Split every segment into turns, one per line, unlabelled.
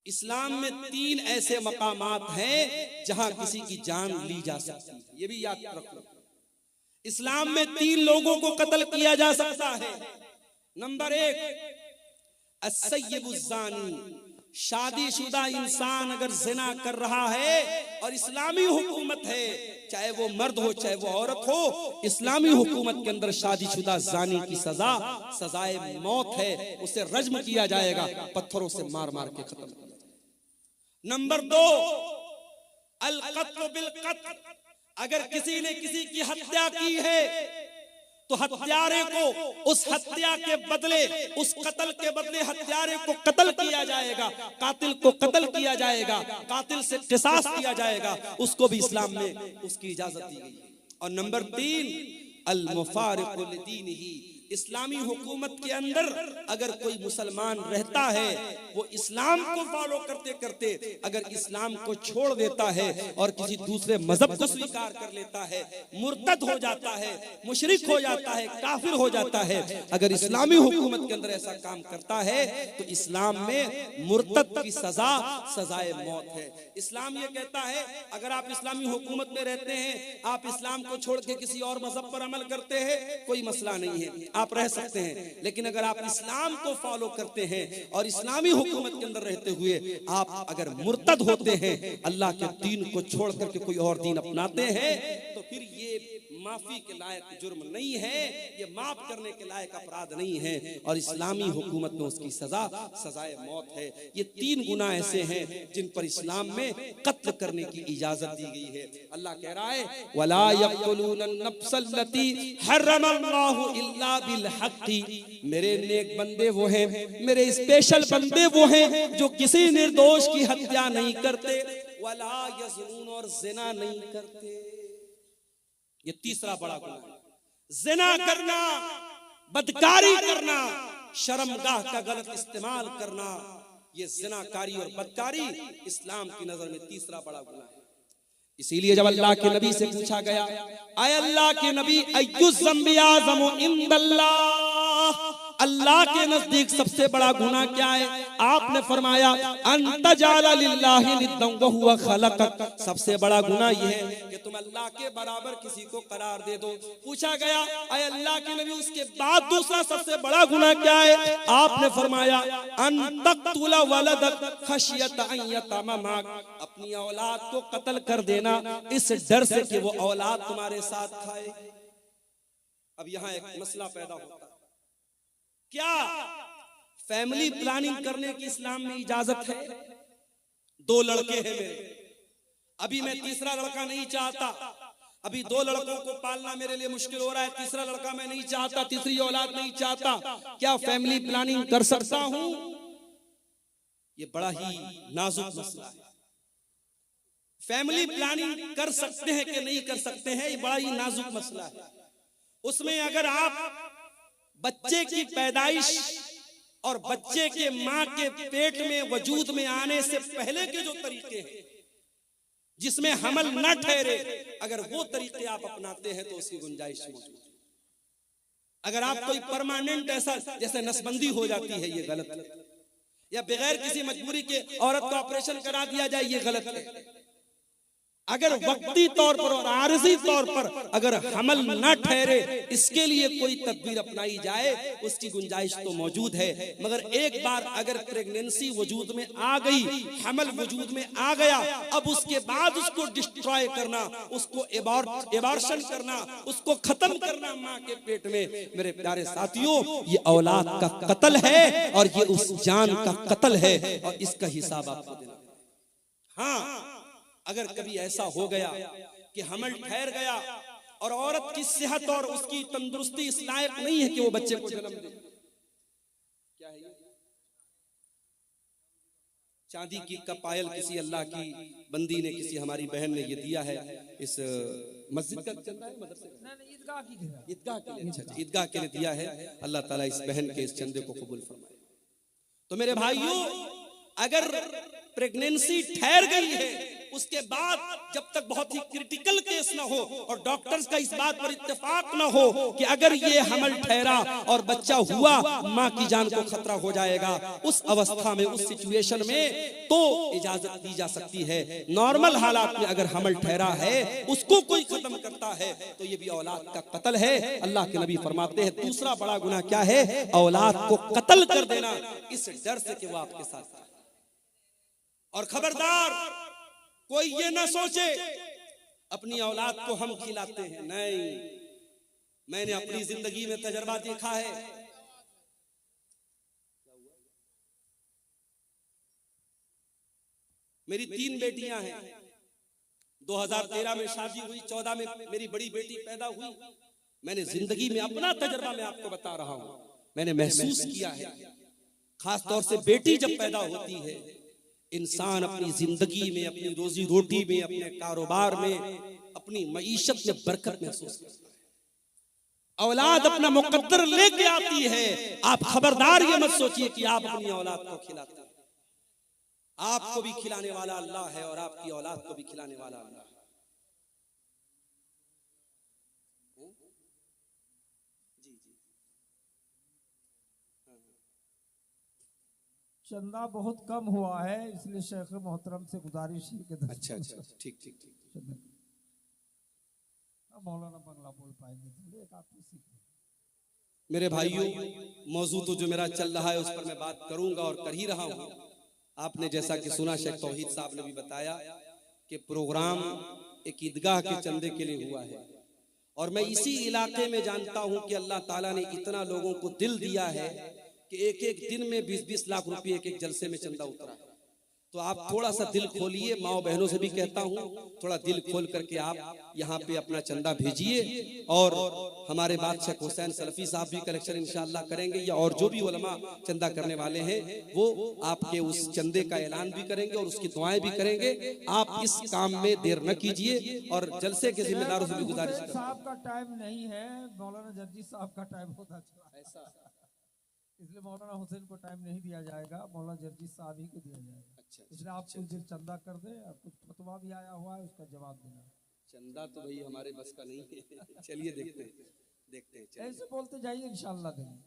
इस्लाम में 3 ऐसे मकामात हैं जहां किसी की जान ली जा सकती है, ये भी याद रखो। इस्लाम में 3 लोगों को कत्ल किया जा सकता है। नंबर 1, अस्सय्यिबुज़्ज़ानी, शादीशुदा इंसान अगर जिना कर रहा है और इस्लामी हुकूमत है, चाहे वो मर्द हो चाहे वो औरत हो, इस्लामी हुकूमत के अंदर शादीशुदा जानी की सजा सजाए मौत है, उसे रज्म किया जाएगा, पत्थरों से मार मार के खत्म किया जाएगा। नंबर 2, अल क़त्ल बिल क़त्ल, अगर किसी ने किसी की हत्या की है तो हत्यारे को उस हत्या के बदले, उस कत्ल के बदले हत्यारे को कत्ल किया जाएगा, कातिल को कत्ल किया जाएगा, कातिल से क़िसास किया जाएगा, उसको भी इस्लाम में उसकी इजाजत दी गई है। और नंबर 3, अल मुफारिक़ु लिदीनिही, इस्लामी हुकूमत के अंदर अगर कोई मुसलमान रहता है, वो इस्लाम को फॉलो करते करते अगर इस्लाम को छोड़ देता है और किसी दूसरे मजहब को स्वीकार कर लेता है, मुर्तद हो जाता है, मुशरिक हो जाता है, काफिर हो जाता है, अगर इस्लामी हुकूमत के अंदर ऐसा काम करता है तो इस्लाम में मुर्तद की सजा सजाए मौत है। इस्लाम ये कहता है अगर आप इस्लामी हुकूमत में रहते हैं, आप इस्लाम को छोड़ के किसी और मजहब पर अमल करते हैं, कोई मसला नहीं है, आप रह सकते हैं। लेकिन अगर आप इस्लाम को फॉलो करते हैं और इस्लामी हुकूमत के अंदर रहते हुए आप अगर मुर्तद होते हैं, अल्लाह के दीन को छोड़ करके कोई और दीन अपनाते हैं, तो फिर ये माफी के लायक जुर्म नहीं है, ये माफ करने के लायक अपराध नहीं है, और इस्लामी हुकूमत में उसकी सजा सजाए मौत है। ये 3 गुनाह ऐसे हैं जिन पर इस्लाम में कत्ल करने की इजाजत दी गई है। अल्लाह कह रहा है वला यक़्तुलून अन-नफ्सल्लती हर्रमल्लाहु इल्ला बिल हक़्क़ि, मेरे नेक बंदे वो हैं, मेरे स्पेशल बंदे वो हैं जो किसी निर्दोष की हत्या नहीं करते, वला यज़नून, और जिना नहीं करते। ये तीसरा बड़ा गुनाह है, जिना करना, बदकारी करना, शर्मगाह का गलत इस्तेमाल करना, ये जिनाकारी और बदकारी इस्लाम की नजर में तीसरा बड़ा गुनाह है। इसीलिए जब अल्लाह के नबी से पूछा गया, आए अल्लाह के नबी, अय्युज़ ज़म्बि आज़मु इंदल्लाह, अल्लाह के नजदीक सबसे बड़ा गुनाह क्या है? आपने फरमाया अंतजाला लिल्लाहि निद्दन व हुवा खलक़क, सबसे बड़ा गुनाह यह है कि तुम अल्लाह के बराबर किसी को करार दे दो। पूछा गया अय अल्लाह के नबी, उसके बाद दूसरा सबसे बड़ा गुनाह क्या है? आपने फरमाया अन तक़्तुला वलदक खशियत अन यतममक, अपनी औलाद को कत्ल कर देना इस डर से कि वो औलाद तुम्हारे साथ खाए। अब यहाँ एक मसला पैदा होता है, क्या फैमिली प्लानिंग करने की इस्लाम में इजाजत है? 2 लड़के हैं मेरे, अभी मैं तीसरा लड़का नहीं चाहता, अभी 2 लड़कों को पालना मेरे लिए मुश्किल हो रहा है, तीसरा लड़का मैं नहीं चाहता, तीसरी औलाद नहीं चाहता, क्या फैमिली प्लानिंग कर सकता हूं? ये बड़ा ही नाजुक मसला है। फैमिली प्लानिंग कर सकते हैं कि नहीं कर सकते हैं, ये बड़ा ही नाजुक मसला है। उसमें अगर आप बच्चे की पैदाइश और बच्चे के मां के पेट में वजूद में आने से पहले के जो तरीके हैं जिसमें हमल न ठहरे, अगर वो तरीके आप अपनाते हैं तो उसकी गुंजाइश मौजूद है। अगर आप कोई परमानेंट ऐसा जैसे नसबंदी हो जाती है, ये गलत है, या बगैर किसी मजबूरी के औरत का ऑपरेशन करा दिया जाए, ये गलत है। अगर वक्ती तौर पर और आरजी तौर पर अगर हमल न ठहरे, इसके लिए कोई तदबीर अपनाई जाए, उसकी गुंजाइश तो मौजूद है। मगर एक बार अगर प्रेगनेंसी वजूद में आ गई, हमल वजूद में आ गया, अब उसके बाद उसको डिस्ट्रॉय करना, उसको एबॉर्शन करना, उसको खत्म करना मां के पेट में, मेरे प्यारे साथियों, ये औलाद का कत्ल है और ये उस जान का कत्ल है, और इसका हिसाब आपको देना। हाँ, अगर कभी ऐसा हो गया कि हमल ठहर गया और औरत की सेहत और उसकी तंदुरुस्ती इस लायक नहीं है कि वो बच्चे को जन्म दे, क्या है? चांदी की का पायल किसी अल्लाह की बंदी ने, किसी हमारी बहन ने ये दिया है, इस मस्जिद का चंदा है, मदरसे का, ईदगाह के लिए, ईदगाह के लिए दिया है। अल्लाह ताला इस बहन के इस चंदे को कबूल फरमाए। तो मेरे भाइयों, अगर प्रेगनेंसी ठहर गई है उसके बाद जब तक बहुत ही क्रिटिकल केस ना हो और डॉक्टर्स का इस बात पर इत्तेफाक ना हो कि अगर ये हमल ठहरा और बच्चा हुआ, माँ की जान को खतरा हो जाएगा, उस अवस्था में, उस सिचुएशन में तो इजाजत दी जा सकती है। नॉर्मल हालात में अगर हमल ठहरा है, उसको कोई खत्म करता है तो ये भी औलाद का कत्ल है। अल्लाह के नबी फरमाते हैं दूसरा बड़ा गुनाह क्या है? औलाद को कत्ल कर देना, इस डर से कि वो आपके साथ। और खबरदार कोई ये ना सोचे अपनी औलाद को हम खिलाते हैं, नहीं। मैंने अपनी जिंदगी में तजर्बा देखा है। मेरी 3 बेटियां हैं। 2013 में शादी हुई, 14 में मेरी बड़ी बेटी पैदा हुई। मैंने जिंदगी में अपना तजर्बा मैं आपको बता रहा हूं, मैंने महसूस किया है। खास तौर से बेटी जब पैदा होती है, इंसान अपनी जिंदगी में, अपनी रोजी रोटी में, अपने कारोबार में, अपनी मईशत में बरकत महसूस करता है। औलाद अपना मुकद्दर लेके आती है। आप खबरदार ये मत सोचिए कि आप अपनी औलाद को खिलाते हैं। आपको भी खिलाने वाला अल्लाह है और आपकी औलाद को भी खिलाने वाला अल्लाह है।
चंदा बहुत कम हुआ है, इसलिए शेख मोहतरम से गुजारिश है कि
अच्छा ठीक ठीक ठीक।
मौलाना बंगला बोल पाएंगे थोड़े, एक आपसे सीखें।
मेरे भाइयों, मौजू तो जो मेरा चल रहा है उस पर मैं बात करूंगा और कर ही रहा हूं। आपने जैसा कि सुना, शेख तौहीद साहब ने भी बताया कि प्रोग्राम एक ईदगाह के चंदे के लिए हुआ है और मैं इसी इलाके में जानता हूं कि अल्लाह ताला ने इतना लोगों को दिल दिया है कि एक एक दिन में 20-20 लाख रुपए एक एक जलसे में चंदा उतरा है। तो आप थोड़ा सा दिल खोलिए, माओ बहनों से भी कहता हूं, थोड़ा दिल खोल करके आप यहाँ पे अपना चंदा भेजिए। और हमारे बादशाह हुसैन सलफी साहब भी कलेक्शन इंशाअल्लाह करेंगे, या और जो भी उलमा चंदा करने वाले हैं वो आपके उस चंदे का ऐलान भी करेंगे और उसकी दुआएं भी करेंगे। आप इस काम में देर न कीजिए और जलसे के जिम्मेदारों से भी गुजारिश करें।
साहब का टाइम नहीं है, मौलाना जर्जी साहब का टाइम होता चला ऐसा, इसलिए मौलाना हुसैन को टाइम नहीं दिया जाएगा, मौलाना जर्जी साहब ही को दिया जाएगा। अच्छा, इसलिए आप कुछ देर चंदा कर दे और कुछ फतवा भी आया हुआ है उसका जवाब देना।
चंदा तो भाई हमारे बस का नहीं है। चलिए देखते हैं।
ऐसे बोलते जाइए, इंशाअल्लाह देंगे।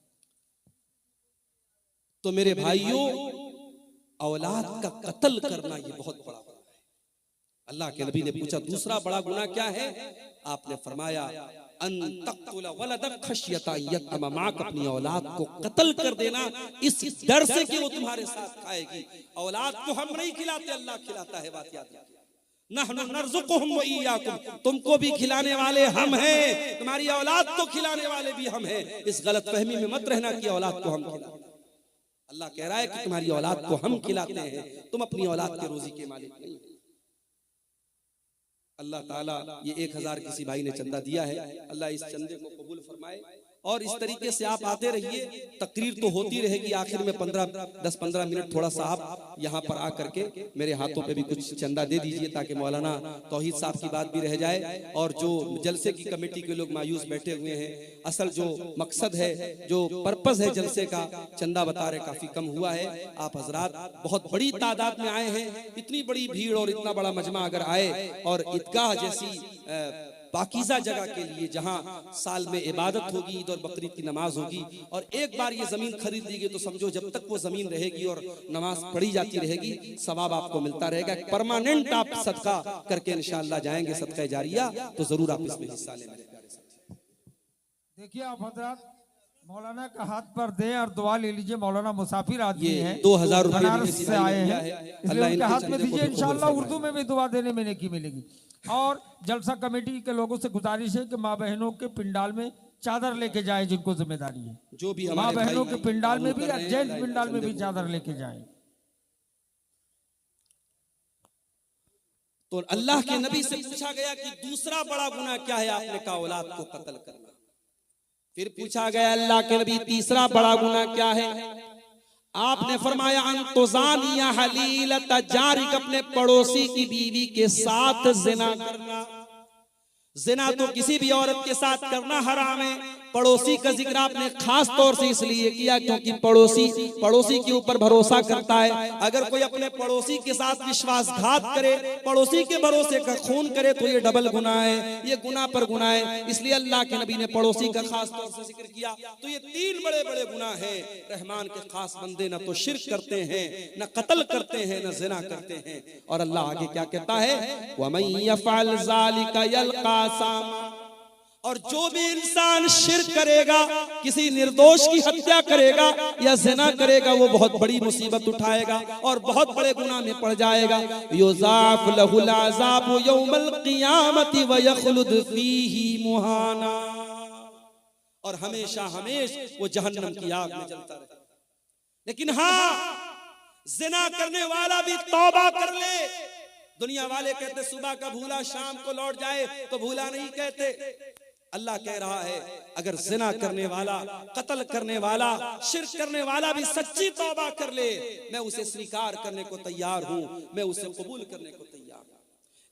तो मेरे भाइयों, औलाद का कत्ल करना ये बहुत बड़ा गुनाह है। अल्लाह के नबी ने पूछा दूसरा बड़ा गुनाह क्या है? आपने फरमाया अपनी औलाद को कत्ल कर देना इस डर से कि वो तुम्हारे साथ खाएगी। औलाद को हम नहीं खिलाते, अल्लाह खिलाता है, बात याद रखिए। नहनु नर्ज़ुकुहुम व इय्याकुम, तुमको भी खिलाने वाले हम हैं, तुम्हारी औलाद को खिलाने वाले भी हम हैं। इस गलत फहमी में मत रहना कि औलाद को हम खिलाते। अल्लाह कह रहा है कि तुम्हारी औलाद को हम खिलाते हैं, तुम अपनी औलाद के रोजी के मालिक नहीं। अल्लाह ताला ये 1000 किसी भाई ने चंदा दिया है, अल्लाह इस चंदे को कबूल फरमाए। और इस तरीके से आप आते रहिए, तकरीर तो होती रहेगी। आखिर में 10-15 मिनट थोड़ा सा आप यहाँ पर आकर के मेरे हाथों पे भी कुछ चंदा दे दीजिए ताकि मौलाना तौहीद साहब की बात भी रह जाए। और जो जलसे की कमेटी के लोग मायूस बैठे हुए हैं, असल जो मकसद है, जो पर्पज है जलसे का, चंदा बता रहे काफी कम हुआ है। आप हजरात बहुत बड़ी तादाद में आए हैं, इतनी बड़ी भीड़ और इतना बड़ा मजमा अगर आए और ईदगाह जैसी पाकीज़ा जगह के लिए जहां साल में इबादत होगी, ईद और बकरीद की नमाज होगी, और एक बार ये जमीन खरीद ली गई तो समझो जब तक वो जमीन रहेगी और नमाज पढ़ी जाती रहेगी, सवाब आपको मिलता रहेगा। परमानेंट आप सदका करके इंशाअल्लाह जाएंगे, सदका जारिया, तो जरूर आप इसमें हिस्सा लें।
देखिए आप हजरात मौलाना का हाथ पर दे और दुआ ले लीजिए। मौलाना मुसाफिर आदमी हैं,
2000 रुपए
से आए हैं, इसलिए उनके हाथ में दीजिए। इंशाअल्लाह उर्दू में भी दुआ देने में नेकी मिलेगी। और जलसा कमेटी के लोगों से गुजारिश है कि माँ बहनों के पिंडाल में चादर लेके जाएं, जिनको जिम्मेदारी है। जो भी माँ बहनों के पिंडाल में भी, जेंट्स पिंडाल में भी चादर लेके जाएं।
तो अल्लाह के नबी से पूछा गया कि दूसरा बड़ा गुनाह क्या है? आपने कहा औलाद को कत्ल करना। फिर पूछा गया अल्लाह के नबी तीसरा बड़ा गुनाह क्या है? आपने फरमाया अंतुजानिया हलीलत जारिक, अपने पड़ोसी की बीवी के साथ जिना करना। जिना तो किसी भी औरत के साथ करना हराम है, पड़ोसी का जिक्र आपने खास तौर से इसलिए किया क्योंकि पड़ोसी के ऊपर भरोसा करता है। अगर कोई अपने पड़ोसी के साथ विश्वासघात करे, पड़ोसी के भरोसे का खून करे तो ये डबल गुनाह है, ये गुनाह पर गुनाह है। इसलिए अल्लाह के नबी ने पड़ोसी का खास तौर से जिक्र किया। तो ये 3 बड़े बड़े गुनाह हैं। रहमान के खास बंदे न तो शिर्क करते हैं, न कत्ल करते हैं, न ज़िना करते हैं। और अल्लाह आगे क्या कहता है, वमन यफ़अल ज़ालिका यल्क़ा सामा, और जो भी इंसान शिर्क करेगा, किसी निर्दोष की हत्या करेगा या ज़िना करेगा, वो बहुत बड़ी मुसीबत उठाएगा और बहुत बड़े गुनाह में पड़ जाएगा। युज़ाफ़ लहुल अज़ाबु यौमल क़ियामति व यख़्लुद फ़ीही मुहाना, और हमेशा वो जहन्नम की आग में जलता रहेगा। लेकिन हाँ, ज़िना करने वाला भी तौबा कर ले। दुनिया वाले कहते सुबह का भूला शाम को लौट जाए, तो भूला नहीं कहते। अल्लाह कह रहा है अगर ज़िना करने वाला, कत्ल करने वाला, शिर्क करने वाला भी सच्ची तौबा कर ले, मैं उसे स्वीकार करने को तैयार हूं, मैं उसे कबूल करने को तैयार हूं।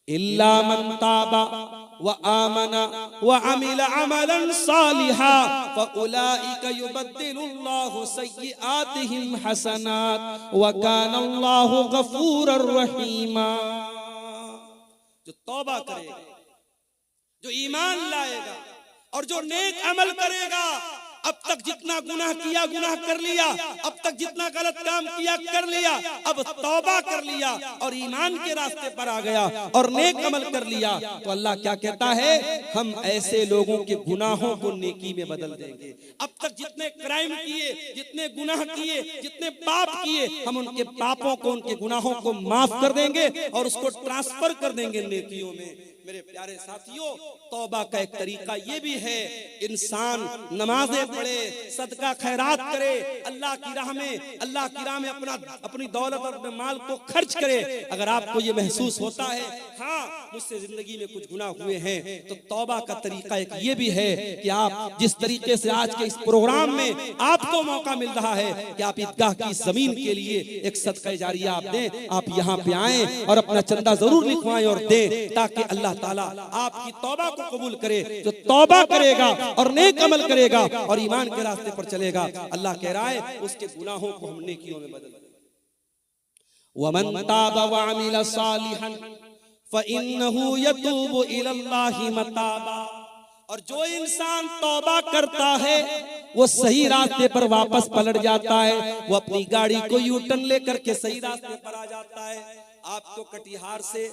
इल्ला मन ताबा व आमना व अमिल अमलन सालिहा फउलाइका युबद्दिलुल्लाहु सय्यिआतिहिम हसनात व कानल्लाहु गफूरर रहीमा। जो तौबा करेगा, जो ईमान लाएगा और जो नेक अमल करेगा, अब तक जितना गुनाह किया गुनाह कर लिया, अब तक जितना गलत काम किया कर लिया, अब तौबा कर लिया और ईमान के रास्ते पर आ गया और नेक अमल कर लिया, तो अल्लाह क्या कहता है, हम ऐसे लोगों के गुनाहों को नेकी में बदल देंगे। अब तक जितने क्राइम किए, जितने गुनाह किए, जितने पाप किए, हम उनके पापों को, उनके गुनाहों को माफ कर देंगे और उसको ट्रांसफर कर देंगे नेकियों में। मेरे प्यारे साथियों, तौबा का एक तरीका ये भी है, इंसान नमाजें पढ़े, सदका खैरात करे, अल्लाह की राह में अपनी दौलत और अपने माल को खर्च करे। अगर आपको ये महसूस होता है हाँ मुझसे जिंदगी में कुछ गुनाह हुए हैं, तो तौबा का तरीका एक ये भी है कि आप जिस तरीके से आज के इस प्रोग्राम में आपको मौका मिल रहा है कि आप ईदगाह की जमीन के लिए एक सदका जारिया आप दें, आप यहाँ पे आए और अपना चंदा जरूर लिखवाएं और दें, ताकि अल्लाह ताला आपकी तौबा को कबूल करे। जो तौबा करेगा और नेक अमल करेगा और ईमान के रास्ते पर चलेगा, अल्लाह कह रहा है उसके गुनाहों को हम नेकियों में बदल देंगे। वमन ताबा व अमिल सालिहन फइन्नहु यतूबु इलल्लाहि मताबा, और जो इंसान तौबा करता है वो सही रास्ते पर वापस पलट जाता है, वो अपनी गाड़ी को यू टर्न लेकर के सही रास्ते पर आ जाता है। आपको कटिहार से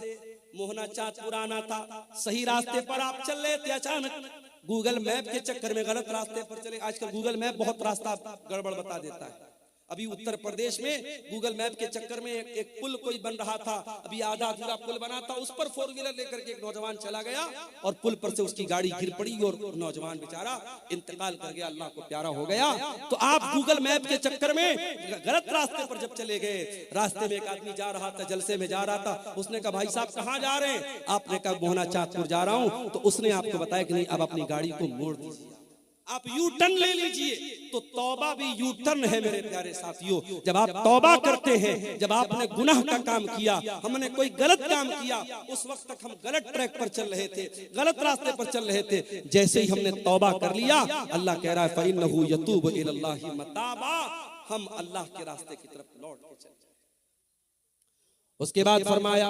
मोहना चाँद पुराना था, सही रास्ते पर आप चल रहे थे, अचानक गूगल मैप के चक्कर में गलत रास्ते पर चले। आजकल गूगल मैप बहुत रास्ता गड़बड़ बता देता है। अभी उत्तर प्रदेश में गूगल मैप के चक्कर में एक पुल कोई बन रहा था, अभी आधा अधूरा पुल बना था, उस पर 4 व्हीलर लेकर के एक नौजवान चला गया और पुल पर से उसकी गाड़ी गिर पड़ी और नौजवान बेचारा इंतकाल कर गया, अल्लाह को प्यारा हो गया। तो आप गूगल मैप के चक्कर में गलत रास्ते पर जब चले गए, रास्ते में एक आदमी जा रहा था, जलसे में जा रहा था, उसने कहा भाई साहब कहाँ जा रहे हैं? आपने कहा मोहना चाँदपुर जा रहा हूँ। तो उसने आपको बताया कि नहीं, अब अपनी गाड़ी को मोड़ दीजिए, आप यू टर्न ले लीजिए। तो तौबा भी यू टर्न है मेरे प्यारे साथियों। जब आप तौबा करते हैं, जब आपने गुनाह का काम किया, हमने कोई गलत काम किया, उस वक्त तक हम गलत ट्रैक पर चल रहे थे, गलत रास्ते पर चल रहे थे, जैसे ही हमने तौबा कर लिया, अल्लाह कह रहा है फइन्नहु यतूबु इलल्लाहि मताबा, हम अल्लाह के रास्ते की तरफ लौट के चल जाए। उसके बाद फरमाया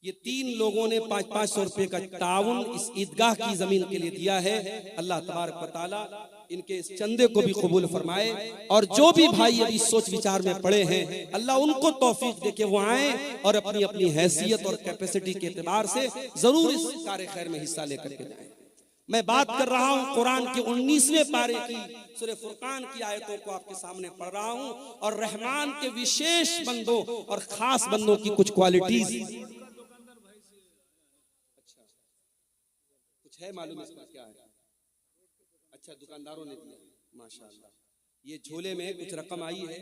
ये 3 लोगों ने 500-500 रुपए का ताउन इस ईदगाह की जमीन के लिए दिया है। अल्लाह तबारक व तआला इनके इस चंदे को भी कबूल फरमाए, और जो भी भाई अभी सोच विचार में पड़े हैं, अल्लाह उनको तौफीक दे के वो आए और अपनी अपनी हैसियत और कैपेसिटी के एतबार से जरूर इस कार्य खैर में हिस्सा लेकर के जाएं। मैं बात कर रहा हूँ कुरान के 19वें पारे की सूरह फुरकान की आयतों को आपके सामने पढ़ रहा हूँ, और रहमान के विशेष बंदों और खास बंदों की कुछ क्वालिटीज है मालूम इसका क्या है? अच्छा, दुकानदारों ने दिया, माशाअल्लाह। ये झोले में कुछ रकम आई है,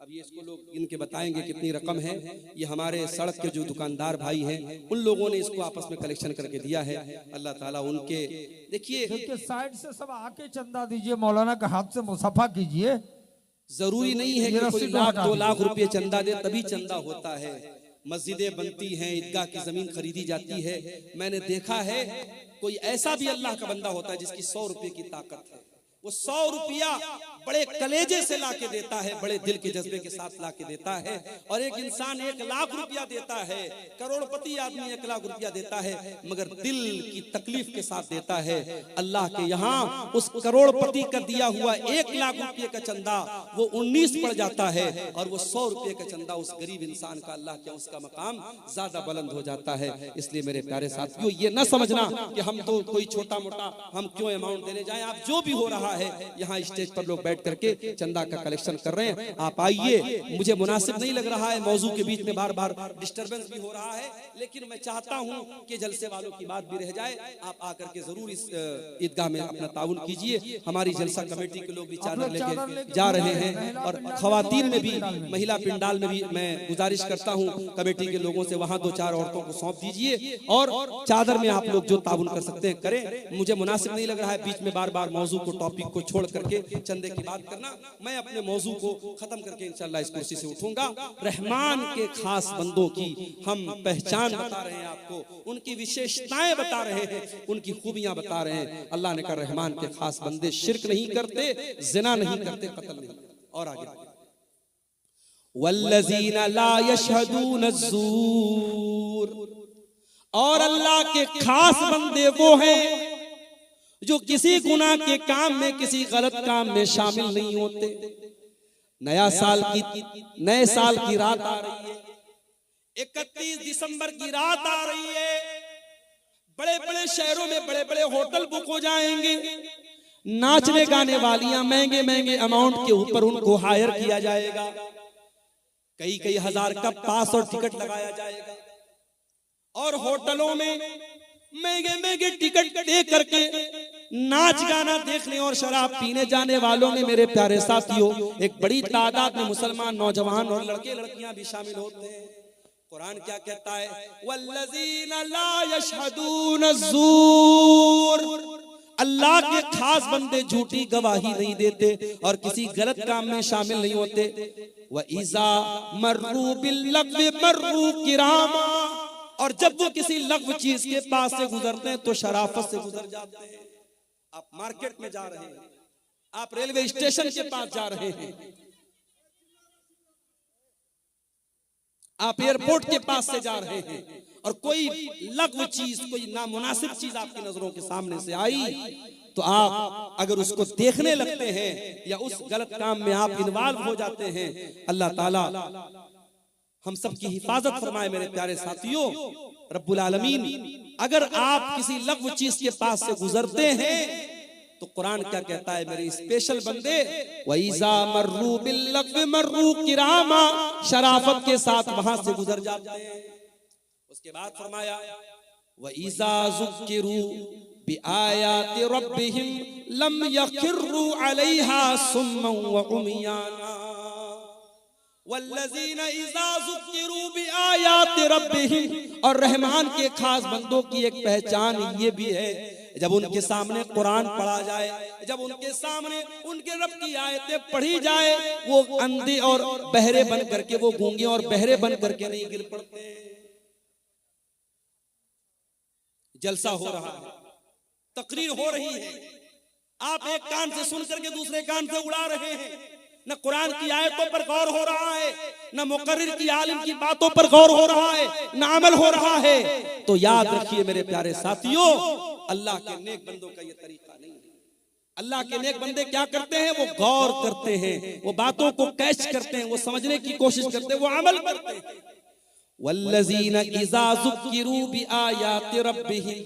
अब ये इसको लोग इनके बताएंगे कितनी रकम है। ये हमारे सड़क के जो दुकानदार भाई हैं, उन लोगों ने इसको आपस में कलेक्शन करके दिया है। अल्लाह ताला उनके देखिए साइड से सब आके चंदा दीजिए, मौलाना का हाथ से मुसाफा कीजिए। जरूरी नहीं है कि कोई 1 लाख 2 लाख रुपए चंदा दे तभी चंदा होता है। मस्जिदें बनती हैं, ईदगाह की जमीन खरीदी जाती है। मैंने देखा है कोई ऐसा भी अल्लाह का बंदा होता है जिसकी 100 रुपए की ताकत है, वो 100 रुपया बड़े कलेजे से लाके देता है, बड़े दिल के जज्बे के साथ लाके देता है। और एक इंसान 1 लाख रुपया देता है, करोड़पति आदमी 1 लाख रुपया देता है, मगर दिल की तकलीफ के साथ देता है। अल्लाह के यहाँ उस करोड़पति का दिया हुआ 1 लाख रुपये का चंदा वो 19 पड़ जाता है, और वो 100 रुपये का चंदा उस गरीब इंसान का अल्लाह के उसका मकाम ज्यादा बुलंद हो जाता है। इसलिए मेरे प्यारे साथियों, ये न समझना कि हम तो कोई छोटा मोटा हम क्यों अमाउंट देने जाएं। आप जो भी हो रहा है, यहाँ स्टेज पर लोग बैठ करके चंदा का कलेक्शन कर रहे हैं, आप आइए। मुझे मुनासिब नहीं लग रहा है, मौजू के बीच में बार बार डिस्टरबेंस भी हो रहा है, लेकिन मैं चाहता हूं कि जलसे वालों की बात भी रह जाए। आप आकर के जरूर इस ईदगाह में अपना ताउन कीजिए। हमारी जलसा कमेटी के लोग भी चादर लेके जा रहे हैं, और खवातीन में भी, महिला पिंडाल में भी मैं गुजारिश करता हूँ कमेटी के लोगों से, वहां 2-4 औरतों को सौंप दीजिए, और चादर में आप लोग जो ताउन कर सकते हैं करें। मुझे मुनासिब नहीं लग रहा है बीच में बार बार मौजू को, टॉपिक को छोड़ करके चंदे की बात करना। मैं अपने मौजू को खत्म करके इंशाल्लाह इस कुर्सी से उठूंगा। रहमान के खास बंदों की हम पहचान बता रहे हैं आपको, उनकी विशेषताएं बता रहे हैं, उनकी खूबियां बता रहे हैं। अल्लाह ने कहा रहमान के खास बंदे शिर्क नहीं करते, जिना नहीं करते, कत्ल नहीं करते। और आगे, वल्लज़ीना ला यशहदून ज़ूर, और अल्लाह के खास बंदे वो हैं जो किसी गुनाह के काम में, किसी गलत काम में शामिल नहीं होते। नए साल की रात आ रही है, 31 दिसंबर की रात आ रही है। बड़े बड़े शहरों में बड़े बड़े होटल बुक हो जाएंगे, नाचने गाने वालियां महंगे महंगे अमाउंट के ऊपर उनको हायर किया जाएगा, कई कई हजार का पास और टिकट लगाया जाएगा, और होटलों में महंगे महंगे टिकट दे करके नाच गाना देखने और शराब पीने जाने वालों में, मेरे प्यारे साथियों, एक बड़ी तादाद में मुसलमान नौजवान और लड़के लड़कियां भी शामिल होते हैं। कुरान क्या कहता है, वल्लज़ीना ला यशहदून ज़ूर, अल्लाह के खास बंदे झूठी गवाही नहीं देते और किसी गलत काम में शामिल नहीं होते। व इज़ा मर्रू बिल्लग़्वी मर्रू किरामा, और जब वो किसी लग़्व चीज के पास से गुजरते हैं तो शराफत से गुजर जाते हैं। आप मार्केट में जा रहे हैं, आप रेलवे स्टेशन के पास जा रहे हैं, आप एयरपोर्ट के पास से जा रहे हैं, और कोई लग़्व चीज, कोई नामुनासिब चीज आपकी नजरों के सामने से आई, तो आप अगर उसको देखने लगते हैं या उस गलत काम में आप इन्वॉल्व हो जाते हैं, अल्लाह ताला हम सब की हिफाजत फरमाए। मेरे प्यारे साथियों, रब्बुल आलमीन अगर आप किसी लग़्व चीज के पास से गुजरते हैं तो कुरान क्या कहता है, मेरे स्पेशल बंदे, वइज़ा मर्रू बिल्लग़्वी मर्रू किरामा, शराफत के साथ वहां से गुजर जाते हैं। उसके बाद फरमाया, वइज़ा ज़ुक्किरू बिआयाति रब्बिहिम लम यखिर्रू अलैहा सुम्मन व उमियाना, वल्लज़ीना इज़ा ज़ुक्किरू बिआयाति रब्बिहिम, और रहमान के खास बंदों की एक पहचान ये भी है, जब उनके सामने कुरान पढ़ा जाए, जब उनके सामने उनके रब की आयतें पढ़ी जाए, वो अंधे और बहरे बन करके, वो गूंगे और बहरे बन करके नहीं गिर पड़ते। जलसा हो रहा है, तकरीर हो रही है, आप एक कान से सुन करके दूसरे कान से उड़ा रहे हैं, न कुरान की आयतों पर गौर हो रहा है, न मुकर्रिर की आलिम की बातों पर गौर हो रहा है, न अमल हो रहा है। तो याद रखिए मेरे प्यारे साथियों, अल्लाह के नेक बंदों का ये तरीका नहीं है। अल्लाह के नेक बंदे क्या करते हैं, वो गौर करते हैं, वो बातों को कैच करते हैं, वो समझने की कोशिश करते हैं, वो अमल करते हैं। वल्लज़ीना इज़ा ज़ुक्किरू बिआयाति रब्बिहिम,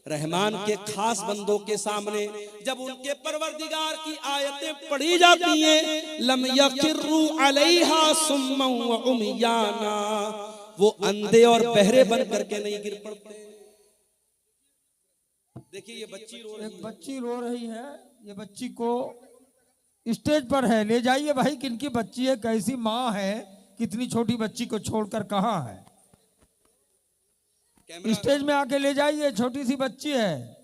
रहमान के खास बंदों के सामने जब उनके परवरदिगार की आयतें पढ़ी जाती हैं, लम यखिर्रू अलैहा सुम्मन व उमियाना, वो अंधे और बहरे बन करके नहीं गिर पड़ते। देखिए ये बच्ची रो रही है,
एक बच्ची रो रही है, ये बच्ची को स्टेज पर है, ले जाइए भाई, किनकी बच्ची है, कैसी माँ है, कितनी छोटी बच्ची को छोड़कर कहाँ है, स्टेज में आके ले जाइए, छोटी सी बच्ची है,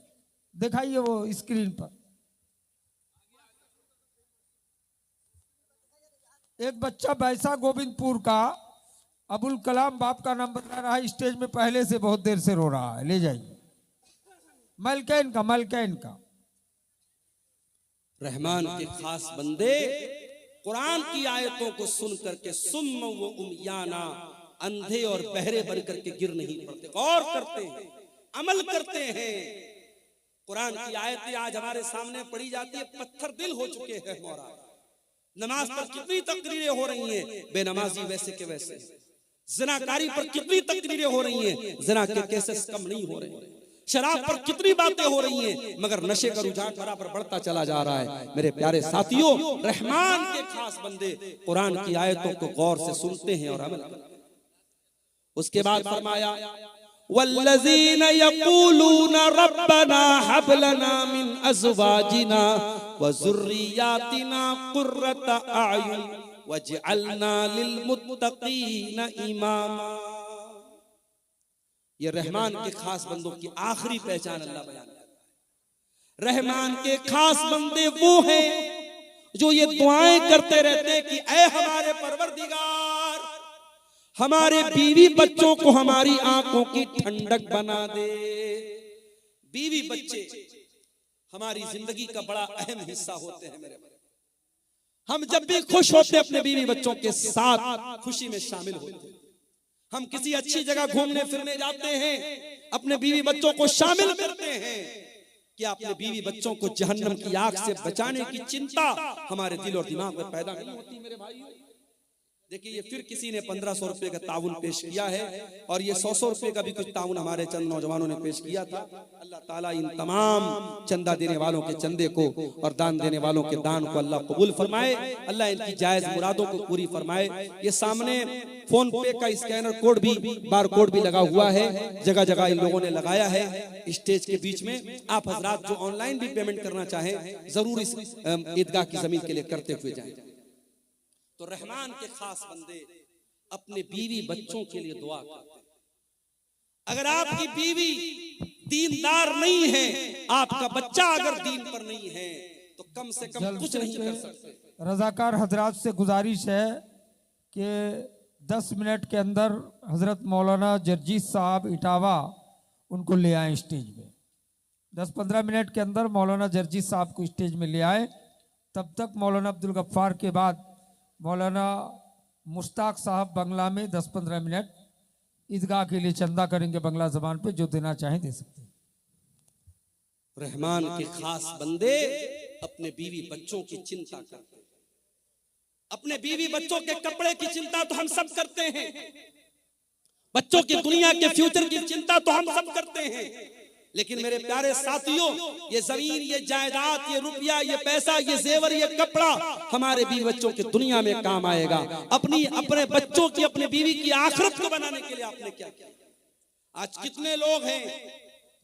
दिखाइए वो स्क्रीन पर। एक बच्चा बैसा गोविंदपुर का अबुल कलाम बाप का नाम बता रहा है, स्टेज में पहले से बहुत देर से रो रहा है, ले जाइए। मलकैन का
रहमान के खास बंदे कुरान की आयतों को सुन करके सुम्म व उमयाना, अंधे और बहरे बन करके गिर नहीं पड़ते, गौर करते हैं, अमल करते हैं। कुरान की आयतें आज हमारे सामने पढ़ी जाती है, पत्थर दिल हो चुके हैं हमारा। नमाज पर कितनी तकरीरें हो रही हैं, बेनमाजी वैसे के वैसे। ज़िनाकारी पर कितनी तकरीरें हो रही हैं, ज़िना के केसेस कम नहीं हो रहे। शराब पर कितनी बातें हो रही हैं, मगर नशे का रुझान बराबर बढ़ता चला जा रहा है। मेरे प्यारे साथियों, रहमान के खास बंदे कुरान की आयतों को गौर से सुनते हैं और अमल करते हैं। उसके बाद फरमाया, वल्लज़ीना यक़ूलूना रब्बना हब लना मिन अज़वाजिना व ज़ुर्रियातिना क़ुर्रता अयुन वजअलना लिलमुत्तक़ीना इमामा। ये रहमान के खास बंदों की आखिरी पहचान अल्लाह बयान करता है। रहमान के खास बंदे वो हैं जो ये दुआएं करते रहते कि ऐ हमारे परवरदिगार, हमारे बीवी बच्चों को हमारी आंखों की ठंडक बना दे। बीवी बच्चे हमारी जिंदगी का बड़ा अहम हिस्सा होते हैं। मेरे हम जब भी खुश होते अपने बीवी बच्चों के साथ खुशी में शामिल होते हैं। हम किसी अच्छी जगह घूमने फिरने जाते हैं, अपने बीवी बच्चों को शामिल करते हैं। क्या अपने बीवी बच्चों को जहन्नम की आग से बचाने की चिंता हमारे दिल और दिमाग में पैदा नहीं होती? मेरे भाइयों, देखिए, ये फिर किसी ने 1500 रुपए का ताउन पेश किया है और ये 100 रुपए का भी कुछ ताउन हमारे चंद नौजवानों ने पेश किया था। अल्लाह ताला इन तमाम चंदा देने वालों के चंदे को और दान देने वालों के दान को अल्लाह कबूल फरमाए। अल्लाह इनकी जायज मुरादों को पूरी फरमाए। ये सामने फोन पे का स्कैनर कोड भी, बार कोड भी लगा हुआ है, जगह जगह इन लोगों ने लगाया है स्टेज के बीच में। आप हजरात जो ऑनलाइन भी पेमेंट करना चाहें, जरूर इस ईदगाह की जमीन के लिए करते हुए जाएं। तो रहमान के खास बंदे अपने बीवी बच्चों के लिए दुआ करते हैं। अगर आपकी बीवी दीनदार नहीं है, आपका बच्चा अगर दीन पर नहीं है, तो कम से कम कुछ नहीं कर सकते।
रजाकार हजरात से गुजारिश है कि 10 मिनट के अंदर हजरत मौलाना जर्जीस साहब इटावा उनको ले आए स्टेज में। 10-15 मिनट के अंदर मौलाना जर्जीस साहब को स्टेज में ले आए। तब तक मौलाना अब्दुल गफ्फार के बाद मौलाना मुश्ताक साहब बंगला में 10-15 मिनट ईदगाह के लिए चंदा करेंगे बंगला जबान पे, जो देना चाहें दे सकते हैं।
रहमान के खास बंदे अपने बीवी बच्चों की चिंता करते हैं। अपने बीवी बच्चों के कपड़े की चिंता तो हम सब करते हैं, बच्चों की दुनिया के फ्यूचर की चिंता तो हम सब करते हैं। लेकिन मेरे प्यारे साथियों, ये जमीन, ये जायदाद, ये रुपया, ये पैसा, ये जेवर, ये कपड़ा हमारे बीवी बच्चों की दुनिया में काम आएगा। अपने बच्चों की, अपने बीवी की आखिरत को बनाने के लिए आपने क्या किया? आज कितने लोग हैं,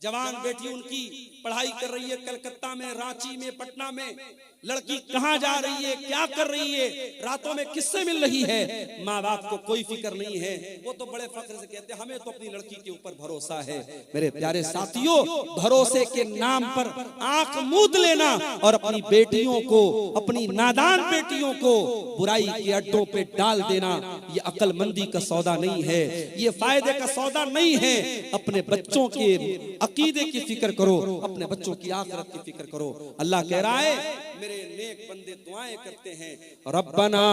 जवान बेटी उनकी पढ़ाई कर रही है कलकत्ता में, रांची में, पटना में, लड़की कहाँ जा रही है, क्या कर रही है, रातों में किससे मिल रही है, माँ बाप को कोई फिक्र नहीं है। वो तो बड़े फख्र से कहते हैं हमें तो अपनी लड़की के ऊपर भरोसा है। मेरे प्यारे साथियों, भरोसे के नाम पर आंख मूंद लेना और अपनी बेटियों को, अपनी नादान बेटियों को बुराई के अड्डों पे डाल देना, ये अक्लमंदी का सौदा नहीं है, ये फायदे का सौदा नहीं है। अपने बच्चों के अकीदे की फिक्र करो, अपने बच्चों की आखिरत की फिक्र करो। अल्लाह कह रहा है, मेरे नेक बंदे दुआएं करते हैं, रब्बना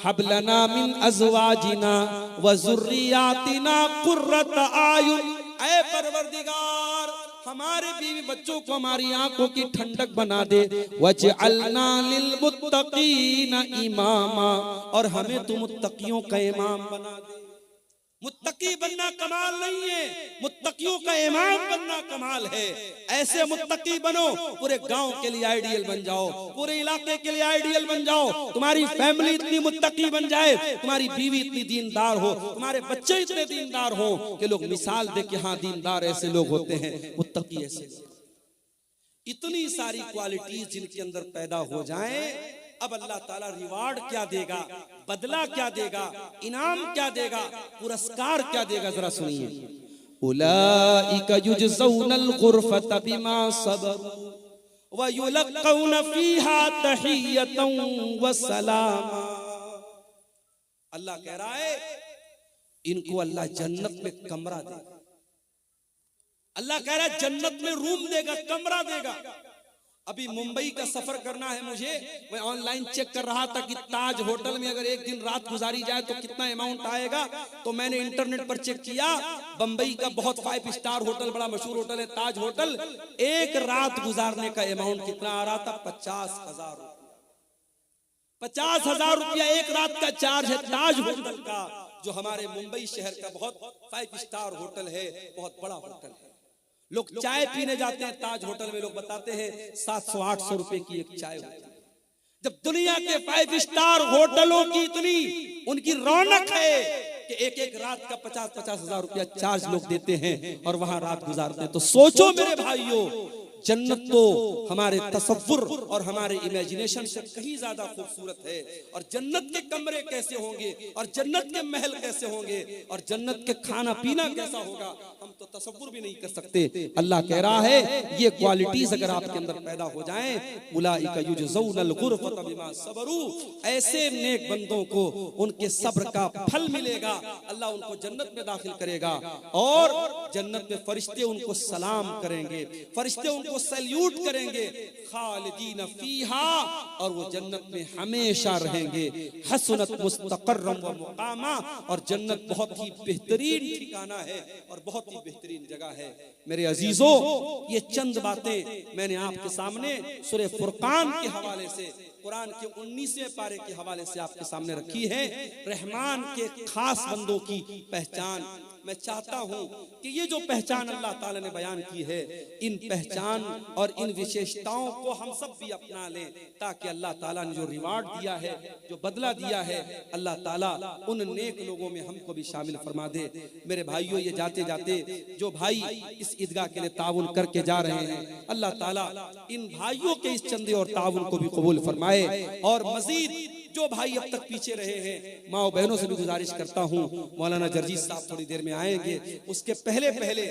हब लना मिन अज़वाजिना व ज़ुर्रियातिना क़ुर्रता आयुन। ऐ परवरदिगार, हमारे बीवी बच्चों को हमारी आंखों की ठंडक बना दे। वजअलना लिलमुत्तक़ीना इमामा, और हमें तू मुत्तकियों का इमाम बना दे। मुत्तकी बनना कमाल नहीं है, मुत्तकियों का इमाम बनना कमाल है। ऐसे मुत्तकी बनो, पूरे गांव के लिए आइडियल बन जाओ, पूरे इलाके के लिए आइडियल बन जाओ। तुम्हारी फैमिली इतनी मुत्तकी बन जाए, तुम्हारी बीवी इतनी दीनदार हो, तुम्हारे बच्चे इतने दीनदार हो कि लोग मिसाल दे कि हाँ, दीनदार ऐसे लोग होते हैं, मुत्तकी ऐसे। इतनी सारी क्वालिटीज जिनके अंदर पैदा हो जाएं, अब अल्लाह ताला रिवार्ड क्या देगा, बदला क्या देगा, इनाम क्या देगा, पुरस्कार क्या देगा, जरा सुनिए। उलाइका युजज़ौनल गुरफता बिमा सबरू व युलक़ौना फीहा तहियतन व सलामा। अल्लाह कह रहा है, इनको अल्लाह जन्नत में कमरा देगा। अल्लाह कह रहा है जन्नत में रूम देगा, कमरा देगा। अभी मुंबई का सफर करना है मुझे, मैं ऑनलाइन चेक कर रहा था कि ताज होटल में अगर एक दिन रात गुजारी जाए तो कितना अमाउंट आएगा। तो मैंने इंटरनेट पर चेक किया, बंबई का बहुत 5 स्टार होटल, बड़ा मशहूर होटल है ताज होटल, एक रात गुजारने का अमाउंट कितना आ रहा था? 50,000 रुपया। 50,000 रुपया एक रात का चार्ज है ताज होटल का, जो हमारे मुंबई शहर का बहुत 5 स्टार होटल है, बहुत बड़ा होटल है। लोग चाय पीने जाते हैं ताज होटल में, लोग बताते हैं 700-800 रुपए की एक चाय होती है। जब दुनिया के 5 स्टार होटलों की इतनी उनकी रौनक है कि एक एक रात का 50-50 हजार रुपया चार्ज लोग देते हैं और वहां रात गुजारते हैं, तो सोचो मेरे भाइयों, जन्नत तो हमारे तसव्वुर और हमारे इमेजिनेशन से कहीं ज्यादा खूबसूरत है। और जन्नत के कमरे कैसे होंगे, और जन्नत के महल कैसे होंगे, और जन्नत के खाना पीना कैसा होगा, हम तो तसव्वुर भी नहीं कर सकते। अल्लाह कह रहा है ये क्वालिटीज अगर आपके अंदर पैदा हो जाएं, उलाइका युजज़ौनल गुरफत बिमा सबरू, ऐसे नेक बंदों को उनके सब्र का फल मिलेगा, अल्लाह उनको जन्नत में दाखिल करेगा। और जन्नत में फरिश्ते उनको सलाम करेंगे, फरिश्ते उनको सैल्यूट करेंगे, खालिदीन फीहा, और वो जन्नत में हमेशा रहेंगे। हसनत मुस्तक़र्रम व मुकामा, और जन्नत बहुत ही बेहतरीन ठिकाना है और बहुत ही बेहतरीन जगह है। मेरे अजीजों, ये चंद बातें मैंने आपके सामने सूरह फुरकान के हवाले से, कुरान के 19वें पारे के हवाले से आपके सामने रखी है। रहमान के खास बंदों की पहचान मैं चाहता हूं कि ये जो पहचान अल्लाह ताला ने बयान की है, इन पहचान और इन विशेषताओं को हम सब भी अपना लें, ताकि अल्लाह ताला ने जो रिवार्ड दिया है, जो बदला दिया है, अल्लाह ताला उन नेक लोगों में हमको भी शामिल फरमा दे। मेरे भाइयों, ये जाते जाते जो भाई इस ईदगाह के लिए ताउन करके जा रहे हैं, अल्लाह ताला इन भाइयों के इस चंदे और ताउन को भी कबूल फरमाए। और मजीद जो भाई अब तक पीछे रहे हैं, माँ बहनों से भी गुजारिश करता हूँ, मौलाना जर्जी साहब थोड़ी देर में आएंगे, उसके पहले पहले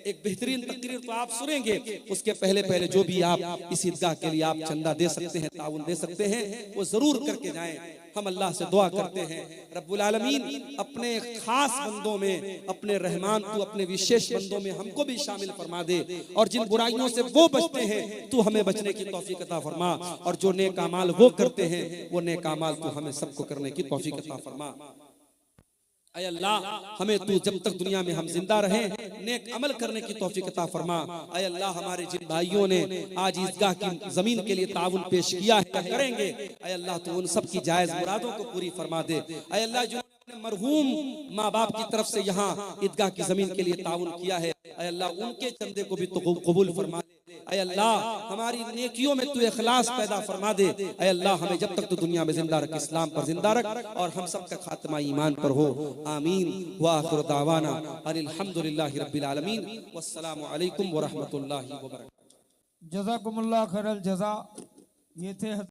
एक बेहतरीन तकरीर तो आप सुनेंगे, उसके पहले पहले जो भी आप इस ईदगाह के लिए आप चंदा दे सकते हैं, ताउन दे सकते हैं, वो जरूर करके जाएं। हम अल्लाह से दुआ करते हैं, रब्बुल आलमीन अपने खास बंदों में, अपने रहमान तू अपने विशेष बंदों में हमको भी शामिल फरमा दे, और जिन बुराइयों से वो बचते हैं तू हमें बचने की तौफीक अता फरमा, और जो नेक अमाल वो करते हैं वो नेक अमाल तू हमें सबको करने की तौफीक अता फरमा। ऐ अल्लाह, हमें तू जब तक दुनिया में हम जिंदा रहें नेक अमल करने की तौफीक अता फरमा। ऐ अल्लाह, हमारे जिन भाइयों ने आज ईदगाह की जमीन के लिए ताउन पेश किया है, करेंगे, ऐ अल्लाह तू उन सब की जायज मुरादों को पूरी फरमा दे। ऐ अल्लाह, जो मरहूम माँ बाप की तरफ से यहाँ ईदगाह की जमीन के लिए ताउन किया है, ऐ अल्लाह उनके चंदे को भी तो कबूल फरमा दे। ऐ अल्लाह, हमारी नेकियों में तू इखलास पैदा फरमा दे। ऐ अल्लाह, हमें जब तक तू दुनिया में जिंदा रख, इस्लाम पर जिंदा रख, और हम सब का खात्मा ईमान पर हो। आमीन व आखिर दावाना अनिल हम्दुलिल्लाहि रब्बिल आलमीन, वस्सलामु अलैकुम व रहमतुल्लाहि व बरकातहू।
जज़ाकुमुल्लाह खैरल जज़ा। ये थे